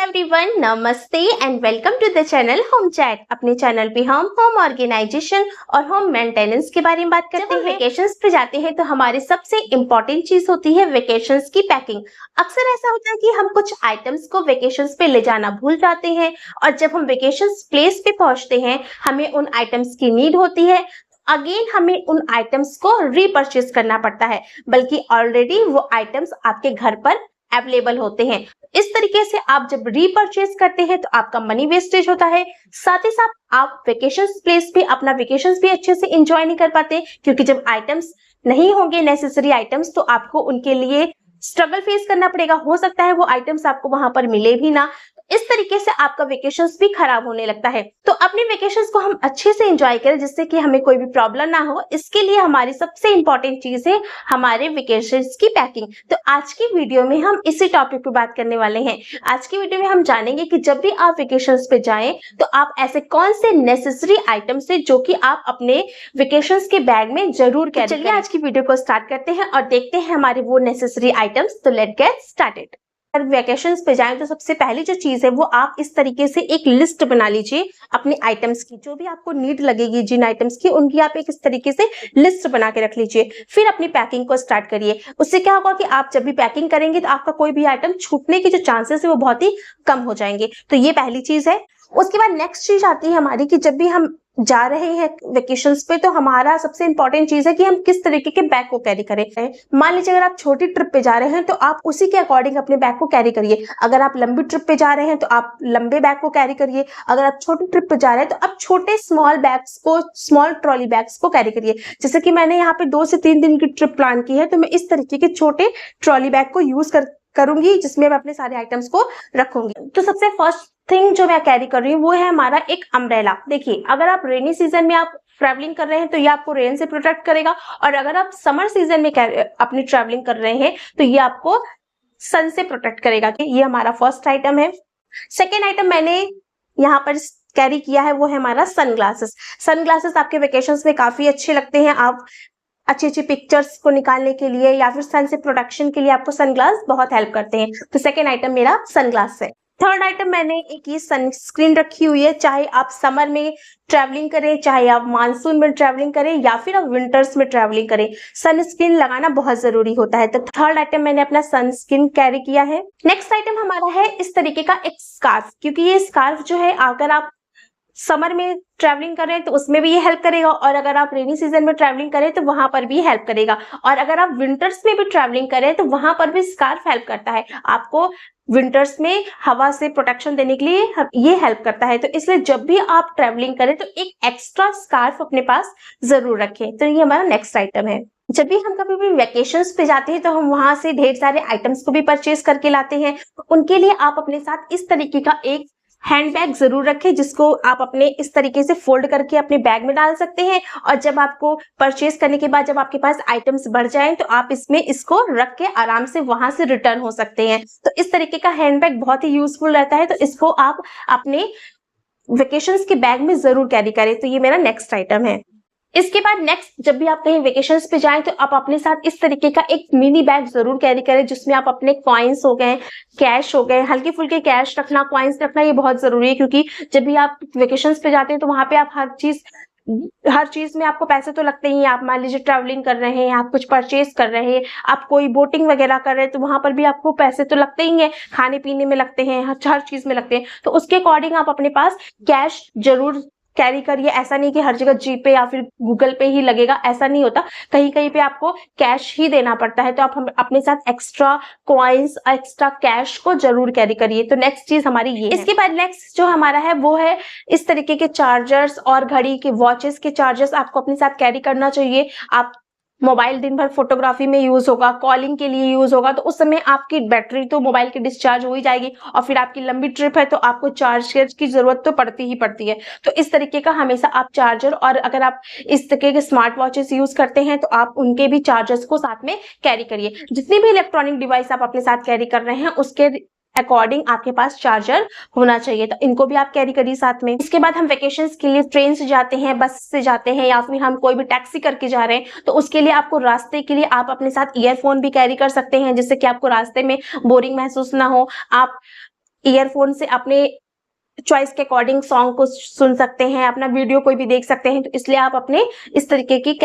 Everyone, नमस्ते and welcome to the channel home chat. अपने channel पे हम होम ऑर्गेनाइजेशन और होम मेंटेनेंस के बारे में बात करते हैं। वेकेशंस पे जाते हैं तो हमारी सबसे इम्पोर्टेंट चीज होती है वेकेशंस की पैकिंग। अक्सर ऐसा होता है कि हम कुछ आइटम्स को वेकेशंस पे ले जाना भूल जाते हैं और जब हम वेकेशंस प्लेस पे पहुंचते हैं हमें उन आइटम्स की नीड होती है। अगेन हमें उन आइटम्स को रीपर्चेस करना पड़ता है, बल्कि ऑलरेडी वो आइटम्स आपके घर पर अवेलेबल होते हैं। इस तरीके से आप जब रीपर्चेस करते हैं तो आपका मनी वेस्टेज होता है, साथ ही साथ आप वेकेशन प्लेस पे अपना वेकेशन भी अच्छे से एंजॉय नहीं कर पाते, क्योंकि जब आइटम्स नहीं होंगे नेसेसरी आइटम्स तो आपको उनके लिए स्ट्रगल फेस करना पड़ेगा। हो सकता है वो आइटम्स आपको वहां पर मिले भी ना। इस तरीके से आपका वेकेशंस भी खराब होने लगता है। तो अपने वेकेशंस को हम अच्छे से एंजॉय करें जिससे कि हमें कोई भी प्रॉब्लम ना हो। इसके लिए हमारी सबसे इंपॉर्टेंट चीज है हमारे वेकेशंस की पैकिंग। तो आज की वीडियो में हम इसी टॉपिक पे बात करने वाले हैं। आज की वीडियो में हम जानेंगे कि जब भी आप वेकेशंस पे जाएं तो आप ऐसे कौन से नेसेसरी आइटम्स है जो कि आप अपने वेकेशंस के बैग में जरूर कैरी करें। चलिए आज की वीडियो को स्टार्ट करते हैं और देखते हैं हमारे वो नेसेसरी आइटम्स। तो लेट गेट स्टार्टेड। अगर वेकेशंस पे जाएं तो सबसे पहली जो चीज है वो आप इस तरीके से एक लिस्ट बना लीजिए अपने आइटम्स की, जो भी आपको नीड लगेगी जिन आइटम्स की, उनकी आप एक इस तरीके से लिस्ट बना के रख लीजिए। फिर अपनी पैकिंग को स्टार्ट करिए। उससे क्या होगा कि आप जब भी पैकिंग करेंगे तो आपका कोई भी आइटम छूटने के जो चांसेस है वो बहुत ही कम हो जाएंगे। तो ये पहली चीज है। उसके बाद नेक्स्ट चीज आती है हमारी कि जब भी हम जा रहे हैं वेकेशंस पे तो हमारा सबसे इंपॉर्टेंट चीज है कि हम किस तरीके के बैग को कैरी करें। मान लीजिए अगर आप छोटी ट्रिप पे जा रहे हैं तो आप उसी के अकॉर्डिंग अपने बैग को कैरी करिए। अगर आप लंबी ट्रिप पे जा रहे हैं तो आप लंबे बैग को कैरी करिए। अगर आप छोटी ट्रिप पे जा रहे हैं तो आप छोटे स्मॉल बैग्स को, स्मॉल ट्रॉली बैग्स को कैरी करिए। जैसे कि मैंने यहाँ पे 2 से 3 दिन की ट्रिप प्लान की है तो मैं इस तरीके के छोटे ट्रॉली बैग को यूज करूंगी जिसमें मैं अपने सारे आइटम्स को रखूंगी। तो सबसे फर्स्ट थिंग जो मैं कैरी कर रही हूँ वो है हमारा एक अम्ब्रेला। देखिए, अगर आप रेनी सीजन में आप ट्रैवलिंग कर रहे हैं तो ये आपको रेन से प्रोटेक्ट करेगा, और अगर आप समर सीजन में अपनी ट्रैवलिंग कर रहे हैं तो ये आपको सन से प्रोटेक्ट करेगा। ये हमारा फर्स्ट आइटम है। सेकेंड आइटम मैंने यहाँ पर कैरी किया है वो है हमारा सनग्लासेस। सनग्लासेस आपके वेकेशंस में काफी अच्छे लगते हैं। आप अच्छी अच्छी पिक्चर्स को निकालने के लिए या फिर सन से प्रोटेक्शन के लिए आपको सनग्लास बहुत हेल्प करते हैं। तो सेकेंड आइटम मेरा सनग्लास है। थर्ड आइटम मैंने एक ये सनस्क्रीन रखी हुई है। चाहे आप समर में ट्रैवलिंग करें, चाहे आप मानसून में ट्रैवलिंग करें या फिर आप विंटर्स में ट्रैवलिंग करें, सनस्क्रीन लगाना बहुत जरूरी होता है। तो थर्ड आइटम मैंने अपना सनस्क्रीन कैरी किया है। नेक्स्ट आइटम हमारा है इस तरीके का एक स्कार्फ, क्योंकि ये स्कार्फ जो है अगर आप समर में ट्रैवलिंग कर रहे हैं तो उसमें भी ये हेल्प करेगा, और अगर आप रेनी सीजन में ट्रैवलिंग करें तो वहां पर भी हेल्प करेगा, और अगर आप विंटर्स में भी ट्रैवलिंग करें तो वहां पर भी स्कार्फ हेल्प करता है। आपको विंटर्स में हवा से प्रोटेक्शन देने के लिए ये हेल्प करता है। तो इसलिए जब भी आप ट्रैवलिंग करें तो एक एक्स्ट्रा स्कार्फ अपने पास जरूर रखें। तो ये हमारा नेक्स्ट आइटम है। जब भी हम कभी भी वेकेशंस पे जाते हैं तो हम वहां से ढेर सारे आइटम्स को भी परचेज करके लाते हैं। उनके लिए आप अपने साथ इस तरीके का एक हैंडबैग जरूर रखें, जिसको आप अपने इस तरीके से फोल्ड करके अपने बैग में डाल सकते हैं, और जब आपको परचेज करने के बाद जब आपके पास आइटम्स बढ़ जाएं तो आप इसमें इसको रख के आराम से वहां से रिटर्न हो सकते हैं। तो इस तरीके का हैंडबैग बहुत ही यूजफुल रहता है। तो इसको आप अपने वेकेशंस के बैग में जरूर कैरी करें। तो ये मेरा नेक्स्ट आइटम है। इसके बाद नेक्स्ट, जब भी आप कहीं वेकेशंस पे जाएं तो आप अपने साथ इस तरीके का एक मिनी बैग जरूर कैरी करें, जिसमें आप अपने कॉइन्स हो गए, कैश हो गए, हल्के फुल्के कैश रखना, कॉइन्स रखना, ये बहुत जरूरी है। क्योंकि जब भी आप वेकेशंस पे जाते हैं तो वहां पे आप हर चीज में आपको पैसे तो लगते ही हैं। आप मान लीजिए ट्रैवलिंग कर रहे हैं, आप कुछ परचेज कर रहे हैं, आप कोई बोटिंग वगैरह कर रहे हैं तो वहां पर भी आपको पैसे तो लगते ही हैं, खाने पीने में लगते हैं, हर चीज में लगते हैं। तो उसके अकॉर्डिंग आप अपने पास कैश जरूर कैरी करिए। ऐसा नहीं कि हर जगह जीपे या फिर गूगल पे ही लगेगा, ऐसा नहीं होता। कहीं कहीं पे आपको कैश ही देना पड़ता है। तो आप अपने साथ एक्स्ट्रा कॉइन्स, एक्स्ट्रा कैश को जरूर कैरी करिए। तो नेक्स्ट चीज हमारी ये है। इसके बाद नेक्स्ट जो हमारा है वो है इस तरीके के चार्जर्स और घड़ी के, वॉचेस के चार्जर्स आपको अपने साथ कैरी करना चाहिए। आप मोबाइल दिन भर फोटोग्राफी में यूज होगा, कॉलिंग के लिए यूज होगा, तो उस समय आपकी बैटरी तो मोबाइल की डिस्चार्ज हो ही जाएगी, और फिर आपकी लंबी ट्रिप है तो आपको चार्जर की जरूरत तो पड़ती ही पड़ती है। तो इस तरीके का हमेशा आप चार्जर, और अगर आप इस तरीके के स्मार्ट वॉचेस यूज करते हैं तो आप उनके भी चार्जर्स को साथ में कैरी करिए। जितनी भी इलेक्ट्रॉनिक डिवाइस आप अपने साथ कैरी कर रहे हैं उसके अकॉर्डिंग आपके पास चार्जर होना चाहिए। तो इनको भी आप कैरी करिए साथ में। इसके बाद हम वेकेशंस के लिए ट्रेन से जाते हैं, बस से जाते हैं, या फिर हम कोई भी टैक्सी करके जा रहे हैं, तो उसके लिए आपको रास्ते के लिए आप अपने साथ ईयरफोन भी कैरी कर सकते हैं, जिससे कि आपको रास्ते में बोरिंग महसूस ना हो। आप ईयरफोन से अपने चॉइस के अकॉर्डिंग सॉन्ग को सुन सकते हैं, अपना वीडियो कोई भी देख सकते हैं। तो इसलिए आप अपने इस तरीके की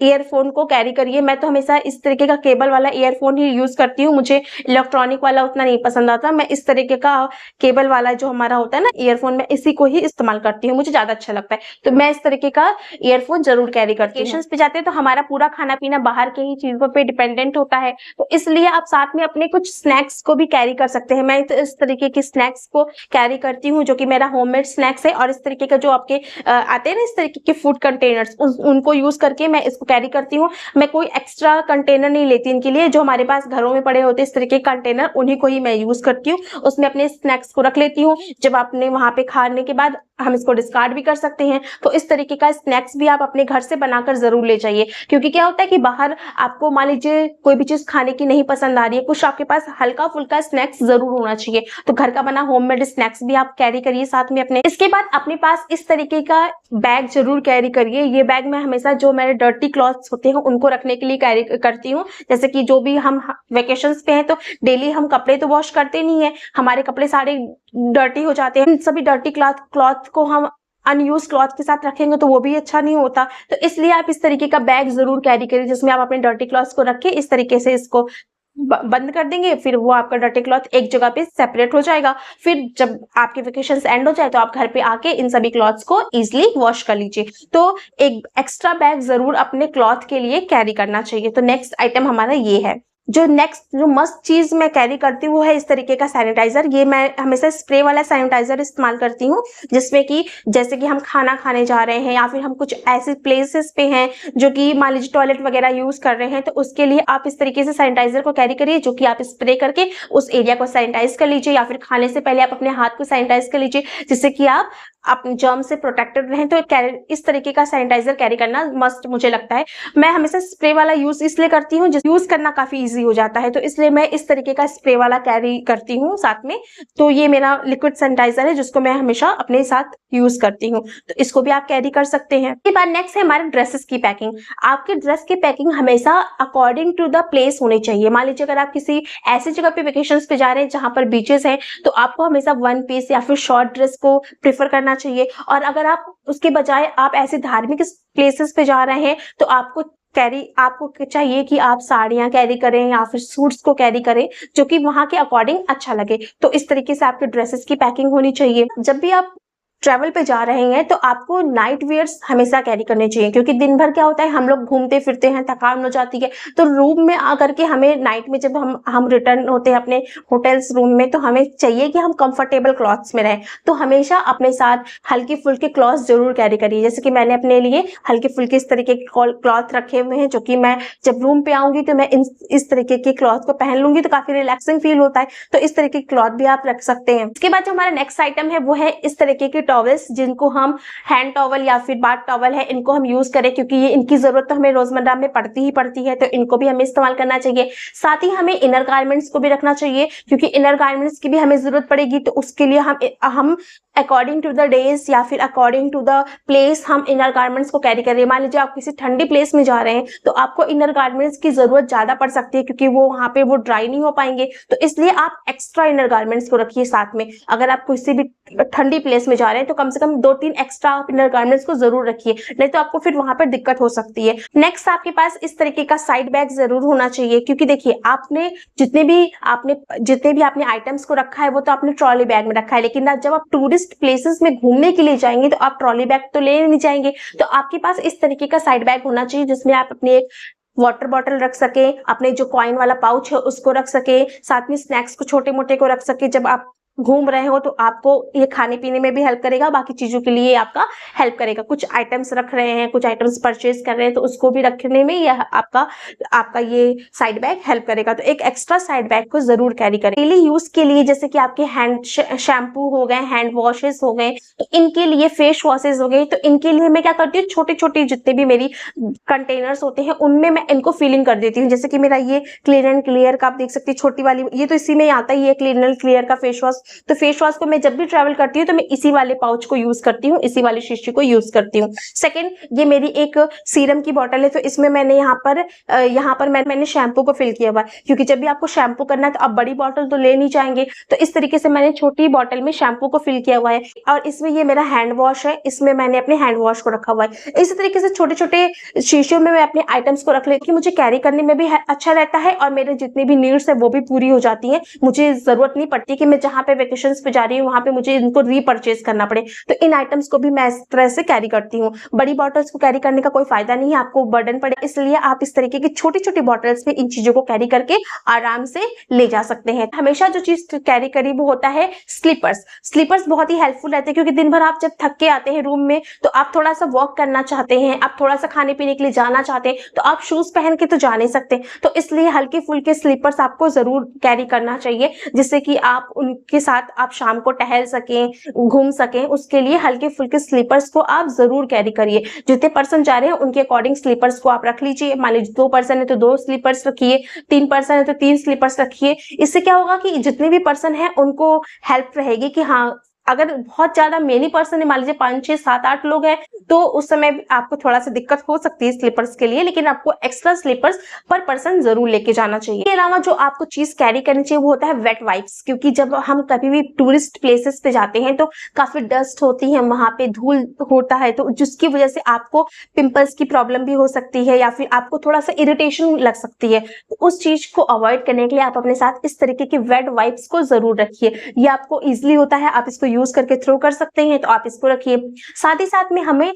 ईयरफोन को कैरी करिए। मैं तो हमेशा इस तरीके का केबल वाला ईयरफोन ही यूज करती हूँ, मुझे इलेक्ट्रॉनिक वाला उतना नहीं पसंद आता। मैं इस तरीके का केबल वाला जो हमारा होता है ना ईयरफोन, मैं इसी को ही इस्तेमाल करती हूँ, मुझे ज्यादा अच्छा लगता है। तो मैं इस तरीके का ईयरफोन जरूर कैरी करती हूँ। पे जाते हैं तो हमारा पूरा खाना पीना बाहर के ही चीजों पे डिपेंडेंट होता है, तो इसलिए आप साथ में अपने कुछ स्नैक्स को भी कैरी कर सकते हैं। मैं तो इस तरीके के स्नैक्स को कैरी करती हूँ, जो कि मेरा होममेड स्नैक्स है। और इस तरीके का जो आपके आते हैं ना इस तरीके के फूड कंटेनर्स, उनको यूज करके मैं इसको कैरी करती हूँ। मैं कोई एक्स्ट्रा कंटेनर नहीं लेती इनके लिए, जो हमारे पास घरों में पड़े होते हैं इस तरीके के कंटेनर, उन्हीं को ही मैं यूज करती हूँ। उसमें अपने स्नैक्स को रख लेती हूँ। जब आपने वहां पे खाने के बाद हम इसको डिस्कार्ड भी कर सकते हैं। तो इस तरीके का स्नैक्स भी आप अपने घर से बनाकर जरूर ले जाइए, क्योंकि क्या होता है कि बाहर आपको मान लीजिए कोई भी चीज खाने की नहीं पसंद आ रही है, कुछ आपके पास हल्का फुल्का स्नैक्स जरूर होना चाहिए। तो घर का बना होममेड स्नैक्स भी आप कैरी करिए साथ में अपने। इसके बाद अपने पास इस तरीके का बैग जरूर कैरी करिए। ये बैग मैं हमेशा जो मेरे डर्टी क्लॉथ्स होते हैं उनको रखने के लिए कैरी करती हूँ। जैसे कि जो भी हम वेकेशंस पे हैं तो डेली हम कपड़े तो वॉश करते नहीं है, हमारे कपड़े सारे डर्टी हो जाते हैं। सभी डर्टी क्लॉथ को हम अनयूज क्लॉथ के साथ रखेंगे तो वो भी अच्छा नहीं होता। तो इसलिए आप इस तरीके का बैग जरूर कैरी करिए, जिसमें आप अपने डर्टी क्लॉथ्स को रख के इस तरीके से इसको बंद कर देंगे। फिर वो आपका डर्टी क्लॉथ एक जगह पे सेपरेट हो जाएगा। फिर जब आपके वेकेशन एंड हो जाए तो आप घर पे आके इन सभी क्लॉथ्स को इजिली वॉश कर लीजिए। तो एक एक्स्ट्रा बैग जरूर अपने क्लॉथ के लिए कैरी करना चाहिए। तो नेक्स्ट आइटम हमारा ये है। जो नेक्स्ट जो मस्ट चीज मैं कैरी करती हूँ वो है इस तरीके का सैनिटाइजर। ये मैं हमेशा स्प्रे वाला सैनिटाइजर इस्तेमाल करती हूँ, जिसमें कि जैसे कि हम खाना खाने जा रहे हैं या फिर हम कुछ ऐसे प्लेसेस पे हैं जो कि मान लीजिए टॉयलेट वगैरह यूज कर रहे हैं, तो उसके लिए आप इस तरीके से सैनिटाइजर को कैरी करिए, जो कि आप स्प्रे करके उस एरिया को सैनिटाइज कर लीजिए। या फिर खाने से पहले आप अपने हाथ को सैनिटाइज कर लीजिए, जिससे कि आप अपने जर्म से प्रोटेक्टेड रहें। तो इस तरीके का सैनिटाइजर कैरी करना मस्ट मुझे लगता है। मैं हमेशा स्प्रे वाला यूज इसलिए करती हूँ, यूज करना काफी इजी हो जाता है, तो इसलिए मैं इस तरीके का स्प्रे वाला कैरी करती हूँ साथ में। तो ये मेरा लिक्विड सैनिटाइजर है जिसको मैं हमेशा अपने साथ यूज करती हूँ, तो इसको भी आप कैरी कर सकते हैं। इसके बाद नेक्स्ट है हमारे ड्रेसेस की पैकिंग। आपके ड्रेस की पैकिंग हमेशा अकॉर्डिंग टू द प्लेस होनी चाहिए। मान लीजिए अगर आप किसी ऐसी जगह पे वेकेशन पे जा रहे हैं जहां पर बीचेस हैं, तो आपको हमेशा वन पीस या फिर शॉर्ट ड्रेस को प्रेफर करना चाहिए। और अगर आप उसके बजाय आप ऐसे धार्मिक प्लेसेस पे जा रहे हैं तो आपको चाहिए कि आप साड़ियां कैरी करें या फिर सूट्स को कैरी करें, जो कि वहां के अकॉर्डिंग अच्छा लगे। तो इस तरीके से आपके ड्रेसेस की पैकिंग होनी चाहिए। जब भी आप ट्रैवल पे जा रहे हैं तो आपको नाइट वेयर्स हमेशा कैरी करने चाहिए, क्योंकि दिन भर क्या होता है हम लोग घूमते फिरते हैं, थकान हो जाती है। तो रूम में आकर के हमें नाइट में जब हम रिटर्न होते हैं अपने होटल्स रूम में, तो हमें चाहिए कि हम कंफर्टेबल क्लॉथ्स में रहें। तो हमेशा अपने साथ हल्के फुल्के क्लॉथ्स जरूर कैरी करिए। जैसे कि मैंने अपने लिए हल्के फुल्के इस तरीके के क्लॉथ रखे हुए हैं, जो कि मैं जब रूम पे आऊंगी तो मैं इस तरीके के क्लॉथ को पहन लूंगी तो काफी रिलैक्सिंग फील होता है। तो इस तरीके के क्लॉथ भी आप रख सकते हैं। इसके बाद जो हमारा नेक्स्ट आइटम है वो है इस तरीके के टॉवल्स, जिनको हम हैंड टॉवल या फिर बाथ टॉवल है, इनको हम यूज करें, क्योंकि ये इनकी जरूरत तो हमें रोजमर्रा में पड़ती है, तो इनको भी हमें इस्तेमाल करना चाहिए। साथ ही हमें इनर गारमेंट्स को भी रखना चाहिए, क्योंकि इनर गारमेंट्स की भी हमें जरूरत पड़ेगी। तो उसके लिए हम अकॉर्डिंग टू द डेज या फिर अकॉर्डिंग टू द प्लेस हम इनर गारमेंट्स को कैरी करें। मान लीजिए आप किसी ठंडी प्लेस में जा रहे हैं तो आपको इनर गारमेंट्स की जरूरत ज्यादा पड़ सकती है, क्योंकि वो वहां पे वो ड्राई नहीं हो पाएंगे। तो इसलिए आप एक्स्ट्रा इनर गारमेंट्स को रखिए साथ में। अगर आप किसी भी ठंडी प्लेस में जा रहे हैं तो कम से कम 2-3 एक्स्ट्रा इनर गारमेंट्स को जरूर रखिए, नहीं तो आपको फिर वहां पर दिक्कत हो सकती है। नेक्स्ट आपके पास इस तरीके का साइड बैग जरूर होना चाहिए, क्योंकि देखिए आपने जितने भी आपने आइटम्स को रखा है वो तो आपने ट्रॉली बैग में रखा है, लेकिन जब आप टूरिस्ट प्लेसेस में घूमने के लिए जाएंगे तो आप ट्रॉली बैग तो ले नहीं जाएंगे। तो आपके पास इस तरीके का साइड बैग होना चाहिए, जिसमें आप अपने एक वाटर बॉटल रख सके, अपने जो कॉइन वाला पाउच है उसको रख सके, साथ में स्नैक्स को छोटे मोटे को रख सके। जब आप घूम रहे हो तो आपको ये खाने पीने में भी हेल्प करेगा, बाकी चीजों के लिए आपका हेल्प करेगा। कुछ आइटम्स रख रहे हैं, कुछ आइटम्स परचेज कर रहे हैं, तो उसको भी रखने में यह आपका ये साइड बैग हेल्प करेगा। तो एक एक्स्ट्रा साइड बैग को जरूर कैरी करें। डेली यूज के लिए जैसे कि आपके हैंड शैम्पू हो गए, हैंड वॉशेस हो गए, तो इनके लिए फेस वॉशेस हो गए, तो इनके लिए मैं क्या करती हूँ, छोटे छोटे जितने भी मेरी कंटेनर्स होते हैं उनमें मैं इनको फिलिंग कर देती हूँ। जैसे कि मेरा ये क्लीन एंड क्लियर का आप देख सकते हैं छोटी वाली, ये तो इसी में आता ही है, क्लीन एंड क्लियर का फेस वॉश। तो फेस वॉश को मैं जब भी ट्रैवल करती हूँ तो मैं इसी वाले पाउच को यूज करती हूँ, इसी वाली शीशी को यूज करती हूँ। सेकेंड, ये मेरी एक सीरम की बॉटल है, तो इसमें मैंने यहाँ पर मैंने शैम्पू को फिल किया हुआ है, क्योंकि जब भी आपको शैम्पू करना है तो आप बड़ी बॉटल तो ले नहीं जाएंगे, तो इस तरीके से मैंने छोटी बॉटल में शैम्पू को फिल किया हुआ है। और इसमें ये मेरा हैंड वॉश है, इसमें मैंने अपने हैंड वॉश को रखा हुआ है। इसी तरीके से छोटे छोटे शीशों में मैं अपने आइटम्स को रख लेती हूँ, मुझे कैरी करने में भी अच्छा रहता है और मेरे जितनी भी नीड्स है वो भी पूरी हो जाती है। मुझे जरूरत नहीं पड़ती कि मैं जहाँ पे वेकेशंस पे जा रही हूँ वहां पे मुझे इनको रीपरचेज करना पड़े, तो इन आइटम्स को भी मैं इस तरह से कैरी करती हूँ। बड़ी बॉटल्स को कैरी करने का कोई फायदा नहीं है, आपको बर्डन पड़े, इसलिए आप इस तरीके की छोटी छोटी बॉटल्स में इन चीजों को कैरी करके आराम से ले जा सकते हैं। हमेशा जो चीज कैरी करी वो होता है स्लीपर्स। स्लीपर्स बहुत ही हेल्पफुल रहते हैं, क्योंकि दिन भर आप जब थक के आते हैं रूम में तो आप थोड़ा सा वॉक करना चाहते हैं, आप थोड़ा सा खाने पीने के लिए जाना चाहते हैं, तो आप शूज पहन के तो जा नहीं सकते, तो इसलिए हल्के फुल्के स्लीपर्स आपको जरूर कैरी करना चाहिए, जिससे कि आप उनके साथ आप शाम को टहल सकें, घूम सकें। उसके लिए हल्के फुल्के स्लीपर्स को आप जरूर कैरी करिए। जितने पर्सन जा रहे हैं उनके अकॉर्डिंग स्लीपर्स को आप रख लीजिए। मान लीजिए 2 पर्सन है तो 2 स्लीपर्स रखिए, 3 पर्सन है तो 3 स्लीपर्स रखिए। इससे क्या होगा कि जितने भी पर्सन है उनको हेल्प रहेगी कि हाँ, अगर बहुत ज्यादा मेनी पर्सन है, मान लीजिए 5, 6, 7, 8 लोग हैं, तो उस समय आपको थोड़ा सा दिक्कत हो सकती है स्लीपर्स के लिए, लेकिन आपको एक्स्ट्रा स्लीपर्स पर पर्सन जरूर लेके जाना चाहिए। इसके अलावा जो आपको चीज कैरी करनी चाहिए वो होता है वेट वाइप्स, क्योंकि जब हम कभी भी टूरिस्ट प्लेसेस पे जाते हैं तो काफी डस्ट होती है, वहां पे धूल होता है, तो जिसकी वजह से आपको पिंपल्स की प्रॉब्लम भी हो सकती है या फिर आपको थोड़ा सा इरिटेशन लग सकती है। तो उस चीज को अवॉइड करने के लिए आप अपने साथ इस तरीके की वेट वाइप्स को जरूर रखिए। ये आपको इजिली होता है, आप इसको यूज करके थ्रो कर सकते हैं, तो आप इसको रखिए। साथ ही साथ में हमें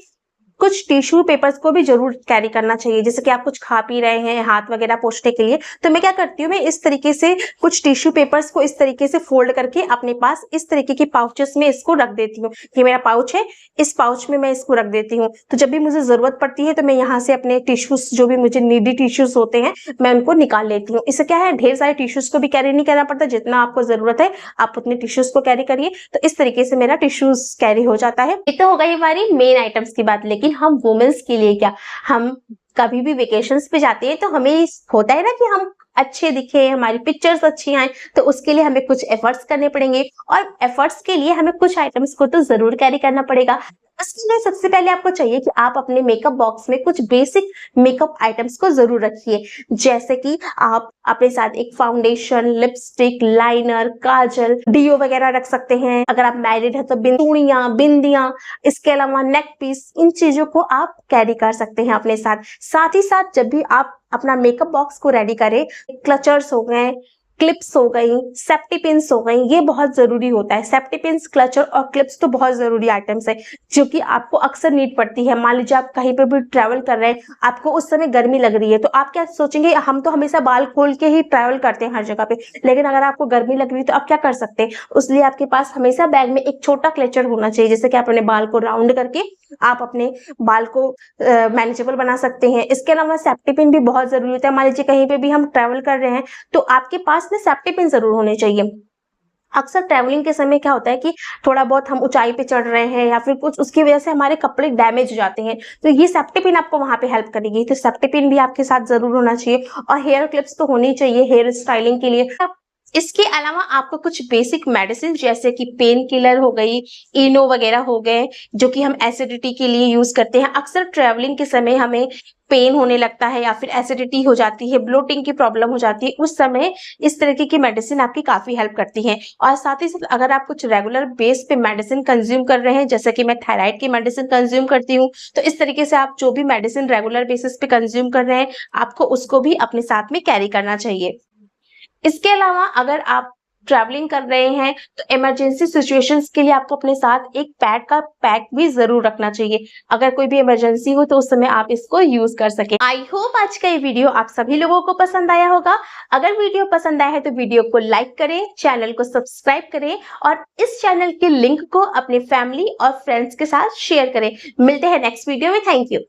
कुछ टिश्यू पेपर्स को भी जरूर कैरी करना चाहिए, जैसे कि आप कुछ खा पी रहे हैं, हाथ वगैरह पोंछने के लिए, तो मैं क्या करती हूँ, मैं इस तरीके से कुछ टिश्यू पेपर्स को इस तरीके से फोल्ड करके अपने पास इस तरीके की पाउचेस में इसको रख देती हूँ। ये मेरा पाउच है, इस पाउच में मैं इसको रख देती हूँ, तो जब भी मुझे जरूरत पड़ती है तो मैं यहाँ से अपने टिश्यूज, जो भी मुझे नीडी टिश्यूज होते हैं, मैं उनको निकाल लेती हूँ। इससे क्या है, ढेर सारे टिश्यूज को भी कैरी नहीं करना पड़ता, जितना आपको जरूरत है आप उतने टिश्यूज को कैरी करिए। तो इस तरीके से मेरा टिश्यूज कैरी हो जाता है। ये तो हो गई हमारी मेन आइटम्स की बात, लेकिन हम वुमेन्स के लिए क्या, हम कभी भी वेकेशंस पे जाते हैं तो हमें होता है ना कि हम अच्छे दिखे, हमारी पिक्चर्स अच्छी आए, तो उसके लिए हमें कुछ एफर्ट्स करने पड़ेंगे, और एफर्ट्स के लिए हमें कुछ आइटम्स को तो जरूर कैरी करना पड़ेगा। उसके लिए सबसे पहले आपको चाहिए कि आप अपने मेकअप बॉक्स में कुछ बेसिक मेकअप आइटम्स को जरूर रखिए, जैसे कि आप अपने साथ एक फाउंडेशन, लिपस्टिक, लाइनर, काजल, डीओ वगैरह रख सकते हैं। अगर आप मैरिड है तो चूड़ियां, बिंदियां, इसके अलावा नेक पीस, इन चीजों को आप कैरी कर सकते हैं अपने साथ। साथ ही साथ जब भी आप अपना मेकअप बॉक्स को रेडी करें, क्लचर्स हो गए, क्लिप्स हो गई, सेफ्टी पिन्स हो गई, ये बहुत जरूरी होता है। सेफ्टी पिन्स, क्लचर और क्लिप्स तो बहुत जरूरी आइटम्स है, जो कि आपको अक्सर नीड पड़ती है। मान लीजिए आप कहीं पर भी ट्रैवल कर रहे हैं, आपको उस समय गर्मी लग रही है, तो आप क्या सोचेंगे, हम तो हमेशा बाल खोल के ही ट्रैवल करते हैं हर जगह पे, लेकिन अगर आपको गर्मी लग रही है तो आप क्या कर सकते हैं, उसलिए आपके पास हमेशा बैग में एक छोटा क्लचर होना चाहिए, जिससे कि आप अपने बाल को राउंड करके आप अपने बाल को मैनेजेबल बना सकते हैं। इसके अलावा सेफ्टी पिन भी बहुत जरूरी होता है। मान लीजिए कहीं पे भी हम ट्रैवल कर रहे हैं तो आपके पास में सेफ्टी पिन जरूर होने चाहिए। अक्सर ट्रैवलिंग के समय क्या होता है कि थोड़ा बहुत हम ऊंचाई पे चढ़ रहे हैं या फिर कुछ, उसकी वजह से हमारे कपड़े डैमेज हो जाते हैं, तो ये सेफ्टी पिन आपको वहां पे हेल्प करेगी। तो सेफ्टी पिन भी आपके साथ जरूर होना चाहिए, और हेयर क्लिप्स तो होनी चाहिए हेयर स्टाइलिंग के लिए। इसके अलावा आपको कुछ बेसिक मेडिसिन, जैसे कि पेन किलर हो गई, इनो वगैरह हो गए, जो कि हम एसिडिटी के लिए यूज करते हैं। अक्सर ट्रैवलिंग के समय हमें पेन होने लगता है या फिर एसिडिटी हो जाती है, ब्लोटिंग की प्रॉब्लम हो जाती है, उस समय इस तरीके की मेडिसिन आपकी काफी हेल्प करती है। और साथ ही साथ अगर आप कुछ रेगुलर बेस पे मेडिसिन कंज्यूम कर रहे हैं, जैसे कि मैं थायराइड की मेडिसिन कंज्यूम करती हूँ, तो इस तरीके से आप जो भी मेडिसिन रेगुलर बेसिस पे कंज्यूम कर रहे हैं, आपको उसको भी अपने साथ में कैरी करना चाहिए। इसके अलावा अगर आप ट्रैवलिंग कर रहे हैं तो इमरजेंसी सिचुएशंस के लिए आपको अपने साथ एक पैड का पैक भी जरूर रखना चाहिए, अगर कोई भी इमरजेंसी हो तो उस समय आप इसको यूज कर सके। आई होप आज का ये वीडियो आप सभी लोगों को पसंद आया होगा। अगर वीडियो पसंद आया है तो वीडियो को लाइक करें, चैनल को सब्सक्राइब करें, और इस चैनल के लिंक को अपने फैमिली और फ्रेंड्स के साथ शेयर करें। मिलते हैं नेक्स्ट वीडियो में। Thank you.